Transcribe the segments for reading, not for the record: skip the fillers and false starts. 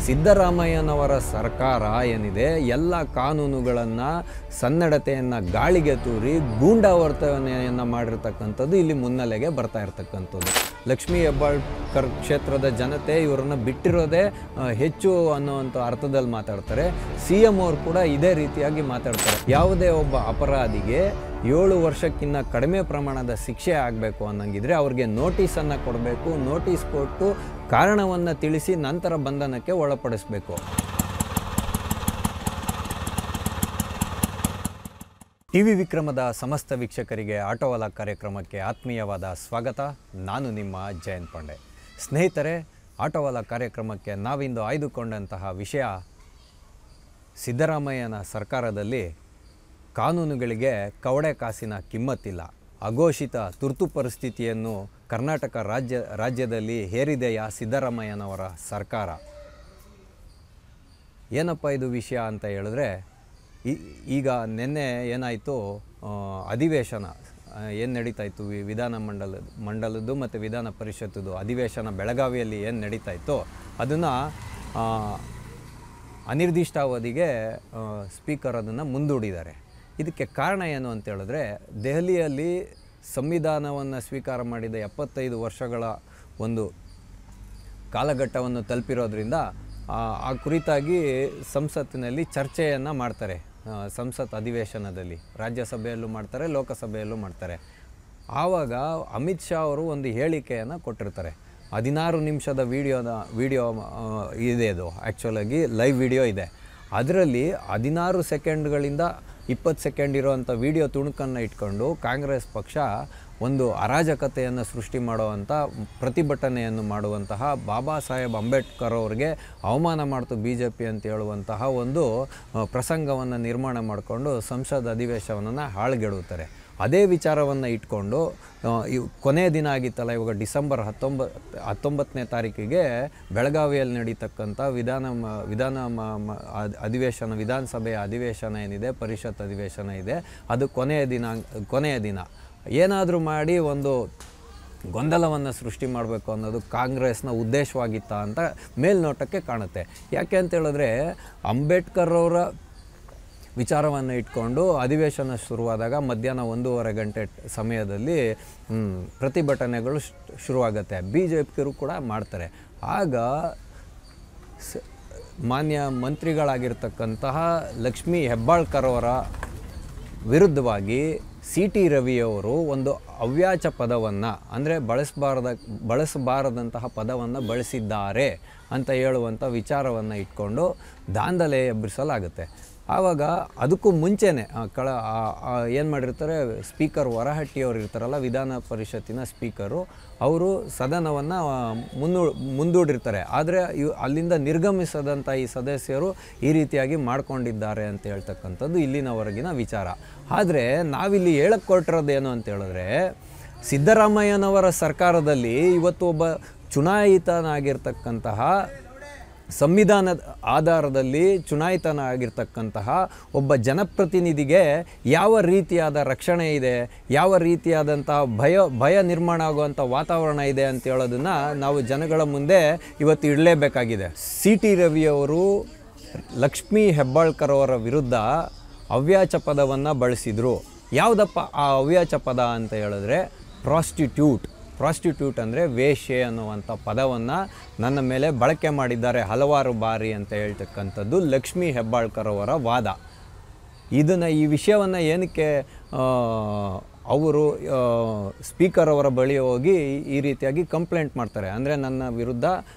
ಸಿದ್ದರಾಮಯ್ಯನವರ ಸರ್ಕಾರ ಏನಿದೆ ಎಲ್ಲ ಕಾನೂನುಗಳನ್ನು ಸನ್ನಡತೆಯನ್ನು ಗಾಳಿಗೆ ತೂರಿ ಗೂಂಡಾವರ್ತನೆಯನ್ನು ಮಾಡಿರ್ತಕ್ಕಂಥದ್ದು ಇಲ್ಲಿ ಮುನ್ನೆಲೆಗೆ ಬರ್ತಾ ಇರ್ತಕ್ಕಂಥದ್ದು. ಲಕ್ಷ್ಮೀ ಹೆಬ್ಬಾಳ್ಕರ್ ಕ್ಷೇತ್ರದ ಜನತೆ ಇವರನ್ನು ಬಿಟ್ಟಿರೋದೇ ಹೆಚ್ಚು ಅನ್ನೋವಂಥ ಅರ್ಥದಲ್ಲಿ ಮಾತಾಡ್ತಾರೆ. CM ಅವರು ಕೂಡ ಇದೇ ರೀತಿಯಾಗಿ ಮಾತಾಡ್ತಾರೆ. ಯಾವುದೇ ಒಬ್ಬ ಅಪರಾಧಿಗೆ 7 ವರ್ಷಕ್ಕಿಂತ ಕಡಿಮೆ ಪ್ರಮಾಣದ ಶಿಕ್ಷೆ ಆಗಬೇಕು ಅನ್ನಂಗಿದ್ರೆ ಅವ್ರಿಗೆ ನೋಟಿಸನ್ನು ಕೊಡಬೇಕು. ನೋಟಿಸ್ ಕೊಟ್ಟು ಕಾರಣವನ್ನು ತಿಳಿಸಿ ನಂತರ ಬಂಧನಕ್ಕೆ ಒಳಪಡಿಸಬೇಕು. ಟಿವಿ ವಿಕ್ರಮದ ಸಮಸ್ತ ವೀಕ್ಷಕರಿಗೆ ಆಟೋವಾಲ ಕಾರ್ಯಕ್ರಮಕ್ಕೆ ಆತ್ಮೀಯವಾದ ಸ್ವಾಗತ. ನಾನು ನಿಮ್ಮ ಜಯಂತ್ ಪಾಂಡೆ. ಸ್ನೇಹಿತರೆ, ಆಟೋವಾಲ ಕಾರ್ಯಕ್ರಮಕ್ಕೆ ನಾವಿಂದು ಆಯ್ದುಕೊಂಡಂತಹ ವಿಷಯ ಸಿದ್ದರಾಮಯ್ಯನ ಸರ್ಕಾರದಲ್ಲಿ ಕಾನೂನುಗಳಿಗೆ ಕವಡೆ ಕಾಸಿನ ಕಿಮ್ಮತ್ತಿಲ್ಲ. ಅಘೋಷಿತ ತುರ್ತು ಪರಿಸ್ಥಿತಿಯನ್ನು ಕರ್ನಾಟಕ ರಾಜ್ಯದಲ್ಲಿ ಹೇರಿದೆಯಾ ಸಿದ್ದರಾಮಯ್ಯನವರ ಸರ್ಕಾರ? ಏನಪ್ಪ ಇದು ವಿಷಯ ಅಂತ ಹೇಳಿದ್ರೆ, ಈಗ ನಿನ್ನೆ ಏನಾಯಿತು, ಅಧಿವೇಶನ ಏನು ನಡೀತಾಯಿತ್ತು, ಮಂಡಲದ್ದು ಮತ್ತು ವಿಧಾನ ಪರಿಷತ್ತದು ಅಧಿವೇಶನ ಬೆಳಗಾವಿಯಲ್ಲಿ ಏನು ನಡೀತಾಯಿತ್ತು ಅದನ್ನು ಅನಿರ್ದಿಷ್ಟಾವಧಿಗೆ ಸ್ಪೀಕರ್ ಅದನ್ನು ಮುಂದೂಡಿದ್ದಾರೆ. ಇದಕ್ಕೆ ಕಾರಣ ಏನು ಅಂತ ಹೇಳಿದ್ರೆ, ದೆಹಲಿಯಲ್ಲಿ ಸಂವಿಧಾನವನ್ನು ಸ್ವೀಕಾರ ಮಾಡಿದ 75 ವರ್ಷಗಳ ಒಂದು ಕಾಲಘಟ್ಟವನ್ನು ತಲುಪಿರೋದ್ರಿಂದ ಆ ಕುರಿತಾಗಿ ಸಂಸತ್ತಿನಲ್ಲಿ ಚರ್ಚೆಯನ್ನು ಮಾಡ್ತಾರೆ. ಸಂಸತ್ ಅಧಿವೇಶನದಲ್ಲಿ ರಾಜ್ಯಸಭೆಯಲ್ಲೂ ಮಾಡ್ತಾರೆ, ಲೋಕಸಭೆಯಲ್ಲೂ ಮಾಡ್ತಾರೆ. ಆವಾಗ ಅಮಿತ್ ಶಾ ಅವರು ಒಂದು ಹೇಳಿಕೆಯನ್ನು ಕೊಟ್ಟಿರ್ತಾರೆ. 16 ನಿಮಿಷದ ವಿಡಿಯೋ ಇದೆ. ಅದು ಆ್ಯಕ್ಚುಲಾಗಿ ಲೈವ್ ವಿಡಿಯೋ ಇದೆ. ಅದರಲ್ಲಿ 16 ಸೆಕೆಂಡ್ಗಳಿಂದ 20 ಸೆಕೆಂಡ್ ಇರೋವಂಥ ವಿಡಿಯೋ ತುಣುಕನ್ನು ಇಟ್ಕೊಂಡು ಕಾಂಗ್ರೆಸ್ ಪಕ್ಷ ಒಂದು ಅರಾಜಕತೆಯನ್ನು ಸೃಷ್ಟಿ ಮಾಡುವಂಥ ಪ್ರತಿಭಟನೆಯನ್ನು ಮಾಡುವಂತಹ ಬಾಬಾ ಸಾಹೇಬ್ ಅಂಬೇಡ್ಕರ್ ಅವ್ರಿಗೆ ಅವಮಾನ ಮಾಡ್ತು BJP ಅಂತ ಹೇಳುವಂತಹ ಒಂದು ಪ್ರಸಂಗವನ್ನು ನಿರ್ಮಾಣ ಮಾಡಿಕೊಂಡು ಸಂಸತ್ ಅಧಿವೇಶನವನ್ನು ಹಾಳುಗೆಡುತ್ತಾರೆ. ಅದೇ ವಿಚಾರವನ್ನು ಇಟ್ಕೊಂಡು ಕೊನೆಯ ದಿನ ಆಗಿತ್ತಲ್ಲ, ಇವಾಗ ಡಿಸೆಂಬರ್ 19ನೇ ತಾರೀಕಿಗೆ ಬೆಳಗಾವಿಯಲ್ಲಿ ನಡೀತಕ್ಕಂಥ ವಿಧಾನಸಭೆಯ ಅಧಿವೇಶನ ಏನಿದೆ, ಪರಿಷತ್ ಅಧಿವೇಶನ ಇದೆ, ಅದು ಕೊನೆಯ ದಿನ ಏನಾದರೂ ಮಾಡಿ ಒಂದು ಗೊಂದಲವನ್ನು ಸೃಷ್ಟಿ ಮಾಡಬೇಕು ಅನ್ನೋದು ಕಾಂಗ್ರೆಸ್ನ ಉದ್ದೇಶವಾಗಿತ್ತ ಅಂತ ಮೇಲ್ನೋಟಕ್ಕೆ ಕಾಣುತ್ತೆ. ಯಾಕೆ ಅಂತ ಹೇಳಿದ್ರೆ, ಅಂಬೇಡ್ಕರ್ ಅವರ ವಿಚಾರವನ್ನು ಇಟ್ಕೊಂಡು ಅಧಿವೇಶನ ಶುರುವಾದಾಗ ಮಧ್ಯಾಹ್ನ 1:30 ಗಂಟೆ ಸಮಯದಲ್ಲಿ ಪ್ರತಿಭಟನೆಗಳು ಶುರುವಾಗುತ್ತೆ. BJPಯರು ಕೂಡ ಮಾಡ್ತಾರೆ. ಆಗ ಮಾನ್ಯ ಮಂತ್ರಿಗಳಾಗಿರ್ತಕ್ಕಂತಹ ಲಕ್ಷ್ಮೀ ಹೆಬ್ಬಾಳ್ಕರ್ ಅವರ ವಿರುದ್ಧವಾಗಿ CT ರವಿಯವರು ಒಂದು ಅವ್ಯಾಚ ಪದವನ್ನು, ಅಂದರೆ ಬಳಸಬಾರದಂತಹ ಪದವನ್ನು ಬಳಸಿದ್ದಾರೆ ಅಂತ ಹೇಳುವಂಥ ವಿಚಾರವನ್ನು ಇಟ್ಕೊಂಡು ದಾಂಧಲೆ ಎಬ್ಬಿಸಲಾಗುತ್ತೆ. ಆವಾಗ ಅದಕ್ಕೂ ಮುಂಚೆನೇ ಏನು ಮಾಡಿರ್ತಾರೆ, ಸ್ಪೀಕರ್ ಹೊರಹಟ್ಟಿಯವರು ಇರ್ತಾರಲ್ಲ, ವಿಧಾನ ಪರಿಷತ್ತಿನ ಸ್ಪೀಕರು, ಅವರು ಸದನವನ್ನು ಮುಂದೂಡಿರ್ತಾರೆ. ಆದರೆ ಅಲ್ಲಿಂದ ನಿರ್ಗಮಿಸದಂಥ ಈ ಸದಸ್ಯರು ಈ ರೀತಿಯಾಗಿ ಮಾಡ್ಕೊಂಡಿದ್ದಾರೆ ಅಂತ ಹೇಳ್ತಕ್ಕಂಥದ್ದು ಇಲ್ಲಿನವರೆಗಿನ ವಿಚಾರ. ಆದರೆ ನಾವಿಲ್ಲಿ ಹೇಳಕ್ಕೆ ಕೊಟ್ಟಿರೋದೇನು ಅಂತ ಹೇಳಿದ್ರೆ, ಸಿದ್ದರಾಮಯ್ಯನವರ ಸರ್ಕಾರದಲ್ಲಿ ಇವತ್ತು ಒಬ್ಬ ಚುನಾಯಿತನಾಗಿರ್ತಕ್ಕಂತಹ, ಸಂವಿಧಾನದ ಆಧಾರದಲ್ಲಿ ಚುನಾಯಿತನಾಗಿರ್ತಕ್ಕಂತಹ ಒಬ್ಬ ಜನಪ್ರತಿನಿಧಿಗೆ ಯಾವ ರೀತಿಯಾದ ರಕ್ಷಣೆ ಇದೆ, ಯಾವ ರೀತಿಯಾದಂತಹ ಭಯ ನಿರ್ಮಾಣ ಆಗುವಂಥ ವಾತಾವರಣ ಇದೆ ಅಂತ ಹೇಳೋದನ್ನು ನಾವು ಜನಗಳ ಮುಂದೆ ಇವತ್ತು ಇಡಲೇಬೇಕಾಗಿದೆ. CT ರವಿಯವರು ಲಕ್ಷ್ಮೀ ಹೆಬ್ಬಾಳ್ಕರ್ ಅವರ ವಿರುದ್ಧ ಅವ್ಯಾಚ ಪದವನ್ನು ಬಳಸಿದರು. ಯಾವುದಪ್ಪ ಆ ಅವ್ಯಾಚ ಪದ ಅಂತ ಹೇಳಿದ್ರೆ, ಪ್ರಾಸ್ಟಿಟ್ಯೂಟ್ ಅಂದರೆ ವೇಶ್ಯೆ ಅನ್ನುವಂಥ ಪದವನ್ನು ನನ್ನ ಮೇಲೆ ಬಳಕೆ ಮಾಡಿದ್ದಾರೆ ಹಲವಾರು ಬಾರಿ ಅಂತ ಹೇಳ್ತಕ್ಕಂಥದ್ದು ಲಕ್ಷ್ಮೀ ಹೆಬ್ಬಾಳ್ಕರ್ ಅವರ ವಾದ. ಈ ವಿಷಯವನ್ನು ಏನಕ್ಕೆ ಅವರು ಸ್ಪೀಕರ್ ಅವರ ಬಳಿ ಹೋಗಿ ಈ ರೀತಿಯಾಗಿ ಕಂಪ್ಲೇಂಟ್ ಮಾಡ್ತಾರೆ ಅಂದರೆ, ನನ್ನ ವಿರುದ್ಧ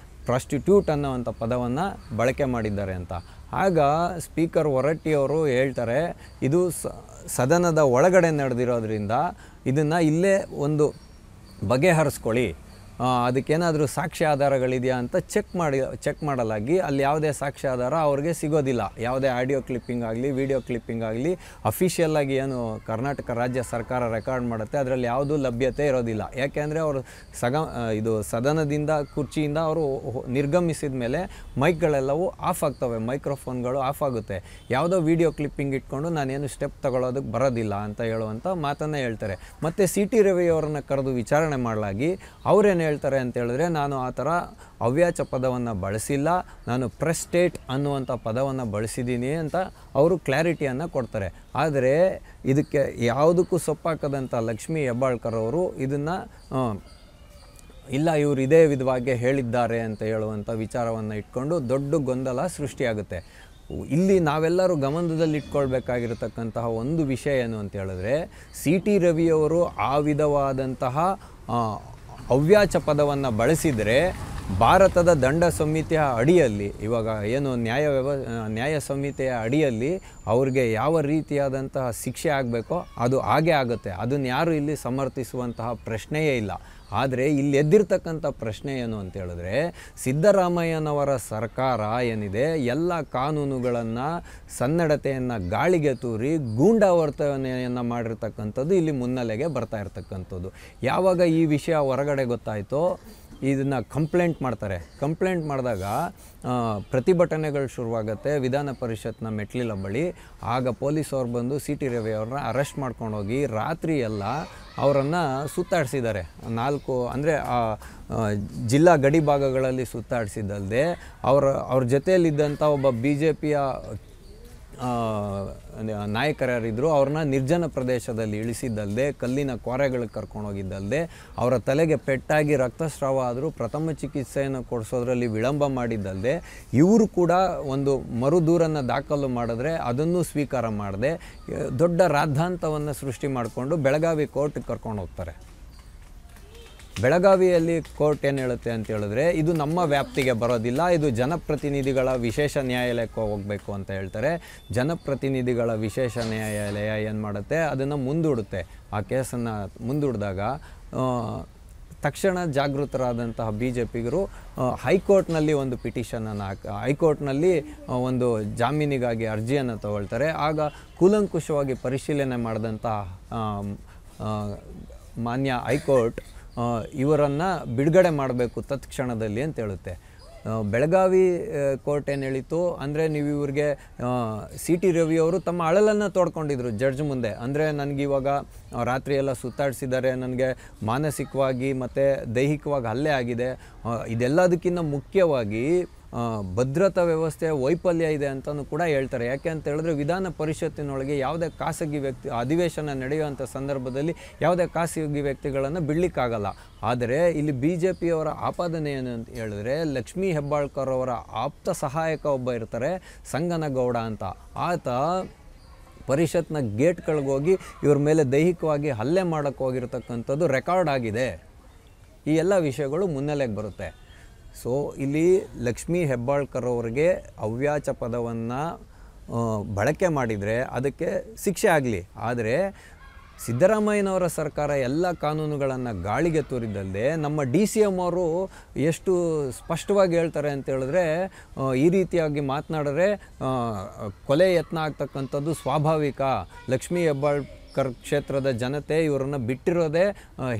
ಪ್ರಾಸ್ಟಿಟ್ಯೂಟ್ ಅನ್ನೋವಂಥ ಪದವನ್ನು ಬಳಕೆ ಮಾಡಿದ್ದಾರೆ ಅಂತ. ಆಗ ಸ್ಪೀಕರ್ ಹೊರಟ್ಟಿಯವರು ಹೇಳ್ತಾರೆ, ಇದು ಸದನದ ಒಳಗಡೆ ನಡೆದಿರೋದ್ರಿಂದ ಇದನ್ನು ಇಲ್ಲೇ ಒಂದು ಬಗೆಹರಿಸ್ಕೊಳ್ಳಿ, ಅದಕ್ಕೇನಾದರೂ ಸಾಕ್ಷ್ಯ ಆಧಾರಗಳಿದೆಯಾ ಅಂತ ಚೆಕ್ ಮಾಡಲಾಗಿ ಅಲ್ಲಿ ಯಾವುದೇ ಸಾಕ್ಷ್ಯ ಆಧಾರ ಅವ್ರಿಗೆ ಸಿಗೋದಿಲ್ಲ. ಯಾವುದೇ ಆಡಿಯೋ ಕ್ಲಿಪ್ಪಿಂಗ್ ಆಗಲಿ, ವಿಡಿಯೋ ಕ್ಲಿಪ್ಪಿಂಗ್ ಆಗಲಿ ಅಫಿಷಿಯಲ್ಲಾಗಿ ಏನು ಕರ್ನಾಟಕ ರಾಜ್ಯ ಸರ್ಕಾರ ರೆಕಾರ್ಡ್ ಮಾಡುತ್ತೆ ಅದರಲ್ಲಿ ಯಾವುದೂ ಲಭ್ಯತೆ ಇರೋದಿಲ್ಲ. ಯಾಕೆಂದರೆ ಅವರು ಸದನದಿಂದ ಕುರ್ಚಿಯಿಂದ ಅವರು ನಿರ್ಗಮಿಸಿದ ಮೇಲೆ ಮೈಕ್ಗಳೆಲ್ಲವೂ ಆಫ್ ಆಗ್ತವೆ, ಮೈಕ್ರೋಫೋನ್ಗಳು ಆಫ್ ಆಗುತ್ತೆ. ಯಾವುದೋ ವಿಡಿಯೋ ಕ್ಲಿಪ್ಪಿಂಗ್ ಇಟ್ಕೊಂಡು ನಾನೇನು ಸ್ಟೆಪ್ ತಗೊಳ್ಳೋದಕ್ಕೆ ಬರೋದಿಲ್ಲ ಅಂತ ಹೇಳುವಂಥ ಮಾತನ್ನು ಹೇಳ್ತಾರೆ. ಮತ್ತು CT ರವಿಯವರನ್ನು ಕರೆದು ವಿಚಾರಣೆ ಮಾಡಲಾಗಿ ಅವರೇನು ಹೇಳ್ತಾರೆ ಅಂತ ಹೇಳಿದ್ರೆ, ನಾನು ಆ ಥರ ಅವ್ಯಾಚ ಪದವನ್ನು ಬಳಸಿಲ್ಲ, ನಾನು ಪ್ರೆಸ್ಟೇಟ್ ಅನ್ನುವಂಥ ಪದವನ್ನು ಬಳಸಿದ್ದೀನಿ ಅಂತ ಅವರು ಕ್ಲಾರಿಟಿಯನ್ನು ಕೊಡ್ತಾರೆ. ಆದರೆ ಇದಕ್ಕೆ ಯಾವುದಕ್ಕೂ ಸೊಪ್ಪಾಕದಂಥ ಲಕ್ಷ್ಮೀ ಹೆಬ್ಬಾಳ್ಕರ್ ಅವರು ಇದನ್ನು ಇಲ್ಲ ಇವರು ಇದೇ ವಿಧವಾಗಿ ಹೇಳಿದ್ದಾರೆ ಅಂತ ಹೇಳುವಂಥ ವಿಚಾರವನ್ನು ಇಟ್ಕೊಂಡು ದೊಡ್ಡ ಗೊಂದಲ ಸೃಷ್ಟಿಯಾಗುತ್ತೆ. ಇಲ್ಲಿ ನಾವೆಲ್ಲರೂ ಗಮನದಲ್ಲಿಟ್ಕೊಳ್ಬೇಕಾಗಿರತಕ್ಕಂತಹ ಒಂದು ವಿಷಯ ಏನು ಅಂತ ಹೇಳಿದ್ರೆ, ಸಿ ಟಿ ರವಿಯವರು ಆ ವಿಧವಾದಂತಹ ಅವ್ಯಾಚ ಪದವನ್ನು ಬಳಸಿದರೆ ಭಾರತದ ದಂಡ ಸಂಹಿತೆಯ ಅಡಿಯಲ್ಲಿ, ಇವಾಗ ಏನು ನ್ಯಾಯ ಸಂಹಿತೆಯ ಅಡಿಯಲ್ಲಿ ಅವ್ರಿಗೆ ಯಾವ ರೀತಿಯಾದಂತಹ ಶಿಕ್ಷೆ ಆಗಬೇಕೋ ಅದು ಹಾಗೇ ಆಗುತ್ತೆ. ಅದನ್ನು ಯಾರು ಇಲ್ಲಿ ಸಮರ್ಥಿಸುವಂತಹ ಪ್ರಶ್ನೆಯೇ ಇಲ್ಲ. ಆದರೆ ಇಲ್ಲಿ ಎದ್ದಿರ್ತಕ್ಕಂಥ ಪ್ರಶ್ನೆ ಏನು ಅಂತ ಹೇಳಿದ್ರೆ, ಸಿದ್ದರಾಮಯ್ಯನವರ ಸರ್ಕಾರ ಏನಿದೆ ಎಲ್ಲ ಕಾನೂನುಗಳನ್ನು ಸನ್ನಡತೆಯನ್ನು ಗಾಳಿಗೆ ತೂರಿ ಗೂಂಡಾವರ್ತನೆಯನ್ನು ಮಾಡಿರ್ತಕ್ಕಂಥದ್ದು ಇಲ್ಲಿ ಮುನ್ನೆಲೆಗೆ ಬರ್ತಾ ಇರ್ತಕ್ಕಂಥದ್ದು. ಯಾವಾಗ ಈ ವಿಷಯ ಹೊರಗಡೆ ಗೊತ್ತಾಯಿತೋ ಇದನ್ನು ಕಂಪ್ಲೇಂಟ್ ಮಾಡ್ತಾರೆ. ಕಂಪ್ಲೇಂಟ್ ಮಾಡಿದಾಗ ಪ್ರತಿಭಟನೆಗಳು ಶುರುವಾಗುತ್ತೆ ವಿಧಾನ ಪರಿಷತ್ನ ಮೆಟ್ಲಿನ ಬಳಿ. ಆಗ ಪೊಲೀಸವ್ರು ಬಂದು ಸಿ ಟಿ ರವಿ ಅವ್ರನ್ನ ಅರೆಸ್ಟ್ ಮಾಡ್ಕೊಂಡೋಗಿ ರಾತ್ರಿ ಎಲ್ಲ ಅವರನ್ನು ಸುತ್ತಾಡಿಸಿದ್ದಾರೆ. 4 ಅಂದರೆ ಜಿಲ್ಲಾ ಗಡಿ ಭಾಗಗಳಲ್ಲಿ ಸುತ್ತಾಡಿಸಿದ್ದಲ್ಲದೆ ಅವ್ರ ಜೊತೆಯಲ್ಲಿದ್ದಂಥ ಒಬ್ಬ ಬಿ ಜೆ ಪಿಯ ನಾಯಕರಿದ್ದರು ಅವ್ರನ್ನ ನಿರ್ಜನ ಪ್ರದೇಶದಲ್ಲಿ ಇಳಿಸಿದ್ದಲ್ಲದೆ, ಕಲ್ಲಿನ ಕ್ವಾರೆಗಳಿಗೆ ಕರ್ಕೊಂಡೋಗಿದ್ದಲ್ಲದೆ, ಅವರ ತಲೆಗೆ ಪೆಟ್ಟಾಗಿ ರಕ್ತಸ್ರಾವ ಆದರೂ ಪ್ರಥಮ ಚಿಕಿತ್ಸೆಯನ್ನು ಕೊಡಿಸೋದ್ರಲ್ಲಿ ವಿಳಂಬ ಮಾಡಿದ್ದಲ್ಲದೆ, ಇವರು ಕೂಡ ಒಂದು ಮರುದೂರನ್ನು ದಾಖಲು ಮಾಡಿದ್ರೆ ಅದನ್ನು ಸ್ವೀಕಾರ ಮಾಡದೆ ದೊಡ್ಡ ರಾದ್ಧಾಂತವನ್ನು ಸೃಷ್ಟಿ ಮಾಡಿಕೊಂಡು ಬೆಳಗಾವಿ ಕೋರ್ಟ್ಗೆ ಕರ್ಕೊಂಡು ಹೋಗ್ತಾರೆ. ಬೆಳಗಾವಿಯಲ್ಲಿ ಕೋರ್ಟ್ ಏನು ಹೇಳುತ್ತೆ ಅಂತ ಹೇಳಿದ್ರೆ, ಇದು ನಮ್ಮ ವ್ಯಾಪ್ತಿಗೆ ಬರೋದಿಲ್ಲ, ಇದು ಜನಪ್ರತಿನಿಧಿಗಳ ವಿಶೇಷ ನ್ಯಾಯಾಲಯಕ್ಕೆ ಹೋಗಬೇಕು ಅಂತ ಹೇಳ್ತಾರೆ. ಜನಪ್ರತಿನಿಧಿಗಳ ವಿಶೇಷ ನ್ಯಾಯಾಲಯ ಏನು ಮಾಡುತ್ತೆ, ಅದನ್ನು ಮುಂದೂಡುತ್ತೆ. ಆ ಕೇಸನ್ನು ಮುಂದೂಡಿದಾಗ ತಕ್ಷಣ ಜಾಗೃತರಾದಂತಹ ಬಿ ಜೆ ಪಿಗರು ಹೈಕೋರ್ಟ್ನಲ್ಲಿ ಒಂದು ಪಿಟಿಷನನ್ನು ಹೈಕೋರ್ಟ್ನಲ್ಲಿ ಒಂದು ಜಾಮೀನಿಗಾಗಿ ಅರ್ಜಿಯನ್ನು ತಗೊಳ್ತಾರೆ. ಆಗ ಕೂಲಂಕುಷವಾಗಿ ಪರಿಶೀಲನೆ ಮಾಡಿದಂಥ ಮಾನ್ಯ ಹೈಕೋರ್ಟ್ ಇವರನ್ನು ಬಿಡುಗಡೆ ಮಾಡಬೇಕು ತತ್ಕ್ಷಣದಲ್ಲಿ ಅಂತ ಹೇಳುತ್ತೆ. ಬೆಳಗಾವಿ ಕೋರ್ಟ್ ಏನು ಹೇಳಿತು ಅಂದರೆ, ನೀವು ಇವ್ರಿಗೆ ಸಿ ಟಿ ರವಿಯವರು ತಮ್ಮ ಅಳಲನ್ನು ತೋಡ್ಕೊಂಡಿದ್ರು ಜಡ್ಜ್ ಮುಂದೆ. ಅಂದರೆ ನನಗಿವಾಗ ರಾತ್ರಿ ಎಲ್ಲ ಸುತ್ತಾಡಿಸಿದ್ದಾರೆ, ನನಗೆ ಮಾನಸಿಕವಾಗಿ ಮತ್ತು ದೈಹಿಕವಾಗಿ ಹಲ್ಲೆ ಆಗಿದೆ, ಇದೆಲ್ಲದಕ್ಕಿಂತ ಮುಖ್ಯವಾಗಿ ಭದ್ರತಾ ವ್ಯವಸ್ಥೆಯ ವೈಫಲ್ಯ ಇದೆ ಅಂತಲೂ ಕೂಡ ಹೇಳ್ತಾರೆ. ಯಾಕೆ ಅಂತ ಹೇಳಿದ್ರೆ, ವಿಧಾನ ಪರಿಷತ್ತಿನೊಳಗೆ ಯಾವುದೇ ಖಾಸಗಿ ವ್ಯಕ್ತಿ ಅಧಿವೇಶನ ನಡೆಯುವಂಥ ಸಂದರ್ಭದಲ್ಲಿ ಯಾವುದೇ ಖಾಸಗಿ ವ್ಯಕ್ತಿಗಳನ್ನು ಬಿಡಲಿಕ್ಕಾಗಲ್ಲ. ಆದರೆ ಇಲ್ಲಿ ಬಿ ಜೆ ಪಿಯವರ ಆಪಾದನೆ ಏನು ಅಂತ ಹೇಳಿದ್ರೆ, ಲಕ್ಷ್ಮೀ ಹೆಬ್ಬಾಳ್ಕರ್ ಅವರ ಆಪ್ತ ಸಹಾಯಕ ಒಬ್ಬ ಇರ್ತಾರೆ ಸಂಗನಗೌಡ ಅಂತ, ಆತ ಪರಿಷತ್ನ ಗೇಟ್ಗಳಿಗೋಗಿ ಇವ್ರ ಮೇಲೆ ದೈಹಿಕವಾಗಿ ಹಲ್ಲೆ ಮಾಡೋಕ್ಕೆ ಹೋಗಿರ್ತಕ್ಕಂಥದ್ದು ರೆಕಾರ್ಡ್ ಆಗಿದೆ. ಈ ಎಲ್ಲ ವಿಷಯಗಳು ಮುನ್ನೆಲೆಗೆ ಬರುತ್ತೆ. ಸೊ ಇಲ್ಲಿ ಲಕ್ಷ್ಮೀ ಹೆಬ್ಬಾಳ್ಕರ್ ಅವರಿಗೆ ಅವ್ಯಾಚ ಪದವನ್ನು ಬಳಕೆ ಮಾಡಿದರೆ ಅದಕ್ಕೆ ಶಿಕ್ಷೆ ಆಗಲಿ. ಆದರೆ ಸಿದ್ದರಾಮಯ್ಯನವರ ಸರ್ಕಾರ ಎಲ್ಲ ಕಾನೂನುಗಳನ್ನು ಗಾಳಿಗೆ ತೂರಿದ್ದಲ್ಲದೆ, ನಮ್ಮ ಡಿ ಸಿ ಎಮ್ ಅವರು ಎಷ್ಟು ಸ್ಪಷ್ಟವಾಗಿ ಹೇಳ್ತಾರೆ ಅಂತ ಹೇಳಿದ್ರೆ, ಈ ರೀತಿಯಾಗಿ ಮಾತನಾಡಿದ್ರೆ ಕೊಲೆ ಯತ್ನ ಆಗ್ತಕ್ಕಂಥದ್ದು ಸ್ವಾಭಾವಿಕ, ಲಕ್ಷ್ಮೀ ಹೆಬ್ಬಾಳ್ಕರ್ ಕ್ಷೇತ್ರದ ಜನತೆ ಇವರನ್ನು ಬಿಟ್ಟಿರೋದೇ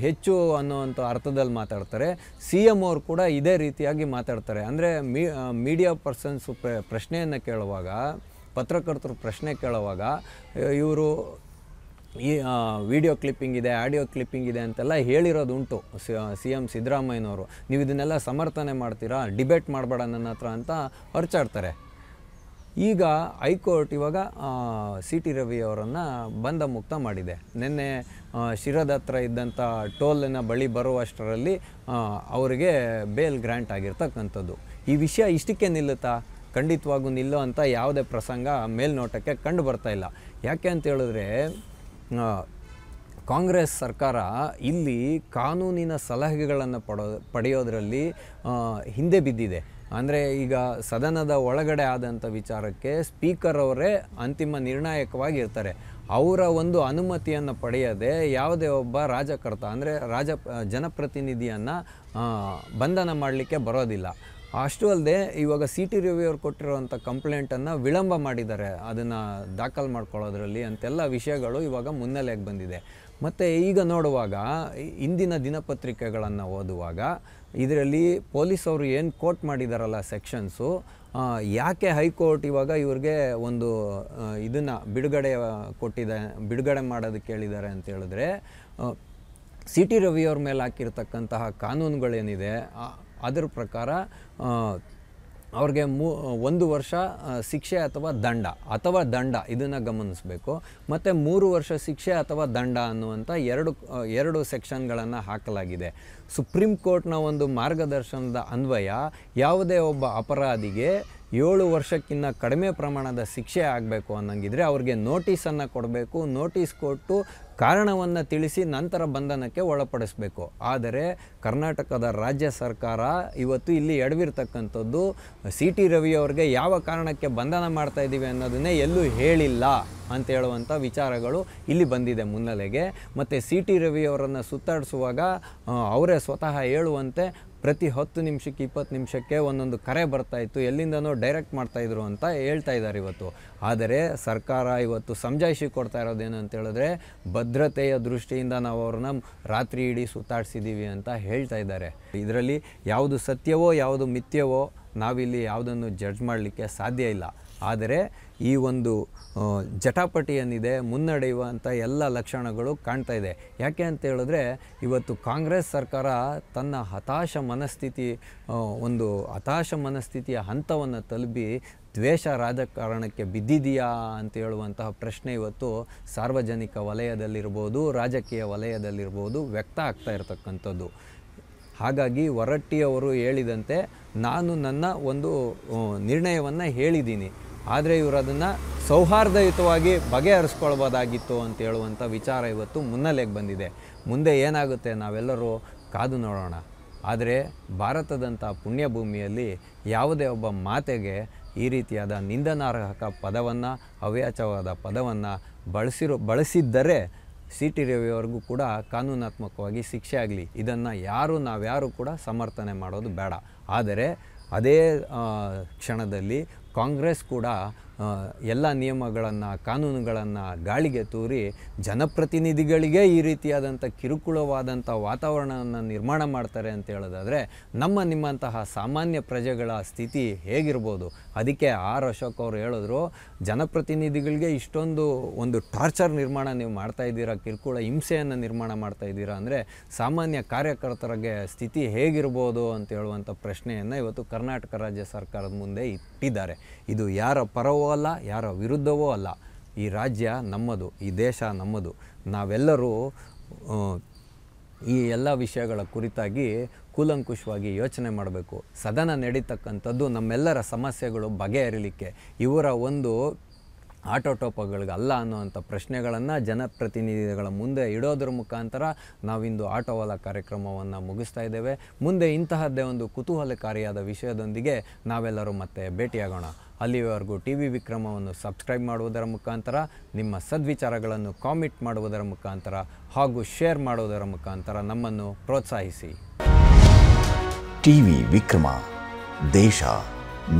ಹೆಚ್ಚು ಅನ್ನೋವಂಥ ಅರ್ಥದಲ್ಲಿ ಮಾತಾಡ್ತಾರೆ. ಸಿ ಎಮ್ ಅವರು ಕೂಡ ಇದೇ ರೀತಿಯಾಗಿ ಮಾತಾಡ್ತಾರೆ. ಅಂದರೆ ಮೀಡಿಯಾ ಪರ್ಸನ್ಸು ಪ್ರಶ್ನೆಯನ್ನು ಕೇಳುವಾಗ, ಪತ್ರಕರ್ತರು ಪ್ರಶ್ನೆ ಕೇಳುವಾಗ ಇವರು ಈ ವಿಡಿಯೋ ಕ್ಲಿಪ್ಪಿಂಗ್ ಇದೆ, ಆಡಿಯೋ ಕ್ಲಿಪ್ಪಿಂಗ್ ಇದೆ ಅಂತೆಲ್ಲ ಹೇಳಿರೋದುಂಟು ಸಿ ಎಮ್ ಸಿದ್ದರಾಮಯ್ಯನವರು. ನೀವು ಇದನ್ನೆಲ್ಲ ಸಮರ್ಥನೆ ಮಾಡ್ತೀರಾ, ಡಿಬೇಟ್ ಮಾಡಬೇಡ ನನ್ನ ಹತ್ರ ಅಂತ ಹೊರಚಾಡ್ತಾರೆ. ಈಗ ಹೈಕೋರ್ಟ್ ಇವಾಗ ಸಿ ಟಿ ರವಿ ಅವರನ್ನು ಬಂಧ ಮುಕ್ತ ಮಾಡಿದೆ. ನಿನ್ನೆ ಶಿರದ ಹತ್ರ ಇದ್ದಂಥ ಟೋಲಿನ ಬಳಿ ಬರುವಷ್ಟರಲ್ಲಿ ಅವರಿಗೆ ಬೇಲ್ ಗ್ರ್ಯಾಂಟ್ ಆಗಿರ್ತಕ್ಕಂಥದ್ದು. ಈ ವಿಷಯ ಇಷ್ಟಕ್ಕೆ ನಿಲ್ಲುತ್ತಾ? ಖಂಡಿತವಾಗೂ ನಿಲ್ಲೋ ಅಂತ ಯಾವುದೇ ಪ್ರಸಂಗ ಮೇಲ್ನೋಟಕ್ಕೆ ಕಂಡು ಬರ್ತಾ ಇಲ್ಲ. ಯಾಕೆ ಅಂತ ಹೇಳಿದ್ರೆ, ಕಾಂಗ್ರೆಸ್ ಸರ್ಕಾರ ಇಲ್ಲಿ ಕಾನೂನಿನ ಸಲಹೆಗಳನ್ನು ಪಡೆಯೋದರಲ್ಲಿ ಹಿಂದೆ ಬಿದ್ದಿದೆ. ಅಂದರೆ ಈಗ ಸದನದ ಒಳಗಡೆ ಆದಂಥ ವಿಚಾರಕ್ಕೆ ಸ್ಪೀಕರ್ ಅವರೇ ಅಂತಿಮ ನಿರ್ಣಾಯಕವಾಗಿರ್ತಾರೆ. ಅವರ ಒಂದು ಅನುಮತಿಯನ್ನು ಪಡೆಯದೆ ಯಾವುದೇ ಒಬ್ಬ ರಾಜಕರ್ತ ಅಂದರೆ ಜನಪ್ರತಿನಿಧಿಯನ್ನು ಬಂಧನ ಮಾಡಲಿಕ್ಕೆ ಬರೋದಿಲ್ಲ. ಅಷ್ಟು ಅಲ್ಲದೆ ಇವಾಗ ಸಿ ಟಿ ರವಿಯವರು ಕೊಟ್ಟಿರುವಂಥ ಕಂಪ್ಲೇಂಟನ್ನು ವಿಳಂಬ ಮಾಡಿದ್ದಾರೆ ಅದನ್ನು ದಾಖಲು ಮಾಡ್ಕೊಳ್ಳೋದ್ರಲ್ಲಿ ಅಂತೆಲ್ಲ ವಿಷಯಗಳು ಇವಾಗ ಮುನ್ನೆಲೆಗೆ ಬಂದಿದೆ. ಮತ್ತು ಈಗ ನೋಡುವಾಗ ಇಂದಿನ ದಿನಪತ್ರಿಕೆಗಳನ್ನು ಓದುವಾಗ ಇದರಲ್ಲಿ ಪೊಲೀಸವರು ಏನು ಕೋಟ್ ಮಾಡಿದಾರಲ್ಲ ಸೆಕ್ಷನ್ಸು, ಯಾಕೆ ಹೈಕೋರ್ಟ್ ಇವಾಗ ಇವ್ರಿಗೆ ಒಂದು ಇದನ್ನು ಬಿಡುಗಡೆ ಮಾಡೋದಕ್ಕೆ ಹೇಳಿದ್ದಾರೆ ಅಂತ ಹೇಳಿದ್ರೆ, ಸಿ ಟಿ ರವಿಯವ್ರ ಮೇಲೆ ಹಾಕಿರ್ತಕ್ಕಂತಹ ಕಾನೂನುಗಳೇನಿದೆ ಅದರ ಪ್ರಕಾರ ಅವ್ರಿಗೆ 1 ವರ್ಷ ಶಿಕ್ಷೆ ಅಥವಾ ದಂಡ ಇದನ್ನು ಗಮನಿಸಬೇಕು. ಮತ್ತು 3 ವರ್ಷ ಶಿಕ್ಷೆ ಅಥವಾ ದಂಡ ಅನ್ನುವಂಥ ಎರಡು ಸೆಕ್ಷನ್ಗಳನ್ನು ಹಾಕಲಾಗಿದೆ. ಸುಪ್ರೀಂ ಕೋರ್ಟ್ನ ಒಂದು ಮಾರ್ಗದರ್ಶನದ ಅನ್ವಯ ಯಾವುದೇ ಒಬ್ಬ ಅಪರಾಧಿಗೆ 7 ವರ್ಷಕ್ಕಿಂತ ಕಡಿಮೆ ಪ್ರಮಾಣದ ಶಿಕ್ಷೆ ಆಗಬೇಕು ಅನ್ನಂಗಿದ್ರೆ ಅವ್ರಿಗೆ ನೋಟಿಸನ್ನು ಕೊಡಬೇಕು. ನೋಟಿಸ್ ಕೊಟ್ಟು ಕಾರಣವನ್ನು ತಿಳಿಸಿ ನಂತರ ಬಂಧನಕ್ಕೆ ಒಳಪಡಿಸಬೇಕು. ಆದರೆ ಕರ್ನಾಟಕದ ರಾಜ್ಯ ಸರ್ಕಾರ ಇವತ್ತು ಇಲ್ಲಿ ಎಡವಿರ್ತಕ್ಕಂಥದ್ದು ಸಿ ಟಿ ರವಿಯವ್ರಿಗೆ ಯಾವ ಕಾರಣಕ್ಕೆ ಬಂಧನ ಮಾಡ್ತಾಯಿದ್ದೀವಿ ಅನ್ನೋದನ್ನೇ ಎಲ್ಲೂ ಹೇಳಿಲ್ಲ ಅಂತ ಹೇಳುವಂಥ ವಿಚಾರಗಳು ಇಲ್ಲಿ ಬಂದಿದೆ ಮುನ್ನೆಲೆಗೆ. ಮತ್ತು ಸಿ ಟಿ ರವಿಯವರನ್ನು ಸುತ್ತಾಡಿಸುವಾಗ ಅವರೇ ಸ್ವತಃ ಹೇಳುವಂತೆ ಪ್ರತಿ 10 ನಿಮಿಷಕ್ಕೆ 20 ನಿಮಿಷಕ್ಕೆ ಒಂದೊಂದು ಕರೆ ಬರ್ತಾಯಿತ್ತು, ಎಲ್ಲಿಂದನೋ ಡೈರೆಕ್ಟ್ ಮಾಡ್ತಾಯಿದ್ರು ಅಂತ ಹೇಳ್ತಾ ಇದ್ದಾರೆ ಇವತ್ತು. ಆದರೆ ಸರ್ಕಾರ ಇವತ್ತು ಸಮಜಾಯಿಷಿ ಕೊಡ್ತಾ ಇರೋದೇನು ಅಂತ ಹೇಳಿದ್ರೆ ಭದ್ರತೆಯ ದೃಷ್ಟಿಯಿಂದ ನಾವು ಅವ್ರನ್ನ ರಾತ್ರಿ ಇಡೀ ಸುತ್ತಾಡಿಸಿದ್ದೀವಿ ಅಂತ ಹೇಳ್ತಾ ಇದ್ದಾರೆ. ಇದರಲ್ಲಿ ಯಾವುದು ಸತ್ಯವೋ ಯಾವುದು ಮಿಥ್ಯವೋ ನಾವಿಲ್ಲಿ ಯಾವುದನ್ನು ಜಡ್ಜ್ ಮಾಡಲಿಕ್ಕೆ ಸಾಧ್ಯ ಇಲ್ಲ. ಆದರೆ ಈ ಒಂದು ಜಟಾಪಟಿ ಏನಿದೆ ಮುನ್ನಡೆಯುವಂಥ ಎಲ್ಲ ಲಕ್ಷಣಗಳು ಕಾಣ್ತಾ ಇದೆ. ಯಾಕೆ ಅಂತ ಹೇಳಿದ್ರೆ ಇವತ್ತು ಕಾಂಗ್ರೆಸ್ ಸರ್ಕಾರ ತನ್ನ ಹತಾಶ ಮನಸ್ಥಿತಿಯ ಹಂತವನ್ನು ತಲುಪಿ ದ್ವೇಷ ರಾಜಕಾರಣಕ್ಕೆ ಬಿದ್ದಿದೆಯಾ ಅಂತ ಹೇಳುವಂತಹ ಪ್ರಶ್ನೆ ಇವತ್ತು ಸಾರ್ವಜನಿಕ ವಲಯದಲ್ಲಿರ್ಬೋದು, ರಾಜಕೀಯ ವಲಯದಲ್ಲಿರ್ಬೋದು ವ್ಯಕ್ತ ಆಗ್ತಾ ಇರತಕ್ಕಂಥದ್ದು. ಹಾಗಾಗಿ ಹೊರಟ್ಟಿಯವರು ಹೇಳಿದಂತೆ ನಾನು ನನ್ನ ಒಂದು ನಿರ್ಣಯವನ್ನು ಹೇಳಿದ್ದೀನಿ, ಆದರೆ ಇವರು ಅದನ್ನು ಸೌಹಾರ್ದಯುತವಾಗಿ ಬಗೆಹರಿಸ್ಕೊಳ್ಬೋದಾಗಿತ್ತು ಅಂತ ಹೇಳುವಂಥ ವಿಚಾರ ಇವತ್ತು ಮುನ್ನೆಲೆಗೆ ಬಂದಿದೆ. ಮುಂದೆ ಏನಾಗುತ್ತೆ ನಾವೆಲ್ಲರೂ ಕಾದು ನೋಡೋಣ. ಆದರೆ ಭಾರತದಂಥ ಪುಣ್ಯಭೂಮಿಯಲ್ಲಿ ಯಾವುದೇ ಒಬ್ಬ ಮಾತೆಗೆ ಈ ರೀತಿಯಾದ ನಿಂದನಾರ್ಹಕ ಪದವನ್ನು, ಅವ್ಯಾಚವಾದ ಪದವನ್ನು ಬಳಸಿದ್ದರೆ ಸಿ ಟಿ ರವಿಯವರಿಗೂ ಕೂಡ ಕಾನೂನಾತ್ಮಕವಾಗಿ ಶಿಕ್ಷೆ ಆಗಲಿ. ಇದನ್ನು ನಾವ್ಯಾರು ಕೂಡ ಸಮರ್ಥನೆ ಮಾಡೋದು ಬೇಡ. ಆದರೆ ಅದೇ ಕ್ಷಣದಲ್ಲಿ ಕಾಂಗ್ರೆಸ್ ಕೂಡ ಎಲ್ಲ ನಿಯಮಗಳನ್ನು ಕಾನೂನುಗಳನ್ನು ಗಾಳಿಗೆ ತೂರಿ ಜನಪ್ರತಿನಿಧಿಗಳಿಗೆ ಈ ರೀತಿಯಾದಂಥ ಕಿರುಕುಳವಾದಂಥ ವಾತಾವರಣವನ್ನು ನಿರ್ಮಾಣ ಮಾಡ್ತಾರೆ ಅಂತ ಹೇಳೋದಾದರೆ ನಿಮ್ಮಂತಹ ಸಾಮಾನ್ಯ ಪ್ರಜೆಗಳ ಸ್ಥಿತಿ ಹೇಗಿರ್ಬೋದು? ಅದಕ್ಕೆ ಆರ್ ಅಶೋಕ್ ಅವರು ಹೇಳಿದ್ರು, ಜನಪ್ರತಿನಿಧಿಗಳಿಗೆ ಇಷ್ಟೊಂದು ಒಂದು ಟಾರ್ಚರ್ ನಿರ್ಮಾಣ ನೀವು ಮಾಡ್ತಾಯಿದ್ದೀರಾ, ಕಿರುಕುಳ ಹಿಂಸೆಯನ್ನು ನಿರ್ಮಾಣ ಮಾಡ್ತಾಯಿದ್ದೀರಾ ಅಂದರೆ ಸಾಮಾನ್ಯ ಕಾರ್ಯಕರ್ತರಿಗೆ ಸ್ಥಿತಿ ಹೇಗಿರ್ಬೋದು ಅಂತ ಹೇಳುವಂಥ ಪ್ರಶ್ನೆಯನ್ನು ಇವತ್ತು ಕರ್ನಾಟಕ ರಾಜ್ಯ ಸರ್ಕಾರದ ಮುಂದೆ ಇಟ್ಟಿದ್ದಾರೆ. ಇದು ಯಾರ ಪರವೋ ಅಲ್ಲ, ಯಾರ ವಿರುದ್ಧವೋ ಅಲ್ಲ. ಈ ರಾಜ್ಯ ನಮ್ಮದು, ಈ ದೇಶ ನಮ್ಮದು. ನಾವೆಲ್ಲರೂ ಈ ಎಲ್ಲ ವಿಷಯಗಳ ಕುರಿತಾಗಿ ಕೂಲಂಕುಷವಾಗಿ ಯೋಚನೆ ಮಾಡಬೇಕು. ಸದನ ನಡೀತಕ್ಕಂಥದ್ದು ನಮ್ಮೆಲ್ಲರ ಸಮಸ್ಯೆಗಳು ಬಗೆಹರಿಲಿಕ್ಕೆ, ಇವರ ಒಂದು ಆಟೋಟೋಪಗಳಿಗಲ್ಲ ಅನ್ನುವಂಥ ಪ್ರಶ್ನೆಗಳನ್ನು ಜನಪ್ರತಿನಿಧಿಗಳ ಮುಂದೆ ಇಡೋದ್ರ ಮುಖಾಂತರ ನಾವಿಂದು ಆಟೋವಾಲ ಕಾರ್ಯಕ್ರಮವನ್ನು ಮುಗಿಸ್ತಾ ಇದ್ದೇವೆ. ಮುಂದೆ ಇಂತಹದ್ದೇ ಒಂದು ಕುತೂಹಲಕಾರಿಯಾದ ವಿಷಯದೊಂದಿಗೆ ನಾವೆಲ್ಲರೂ ಮತ್ತೆ ಭೇಟಿಯಾಗೋಣ. ಅಲ್ಲಿವರೆಗೂ ಟಿ ವಿ ವಿಕ್ರಮವನ್ನು ಸಬ್ಸ್ಕ್ರೈಬ್ ಮಾಡುವುದರ ಮುಖಾಂತರ, ನಿಮ್ಮ ಸದ್ವಿಚಾರಗಳನ್ನು ಕಾಮೆಂಟ್ ಮಾಡುವುದರ ಮುಖಾಂತರ ಹಾಗೂ ಶೇರ್ ಮಾಡುವುದರ ಮುಖಾಂತರ ನಮ್ಮನ್ನು ಪ್ರೋತ್ಸಾಹಿಸಿ. ಟಿವಿ ವಿಕ್ರಮ, ದೇಶ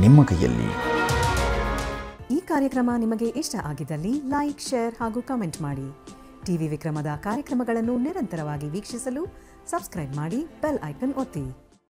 ನಿಮ್ಮ ಕೈಯಲ್ಲಿ. ಈ ಕಾರ್ಯಕ್ರಮ ನಿಮಗೆ ಇಷ್ಟ ಆಗಿದ್ದಲ್ಲಿ ಲೈಕ್, ಶೇರ್ ಹಾಗೂ ಕಮೆಂಟ್ ಮಾಡಿ. ಟಿವಿ ವಿಕ್ರಮದ ಕಾರ್ಯಕ್ರಮಗಳನ್ನು ನಿರಂತರವಾಗಿ ವೀಕ್ಷಿಸಲು ಸಬ್ಸ್ಕ್ರೈಬ್ ಮಾಡಿ, ಬೆಲ್ ಐಕನ್ ಒತ್ತಿ.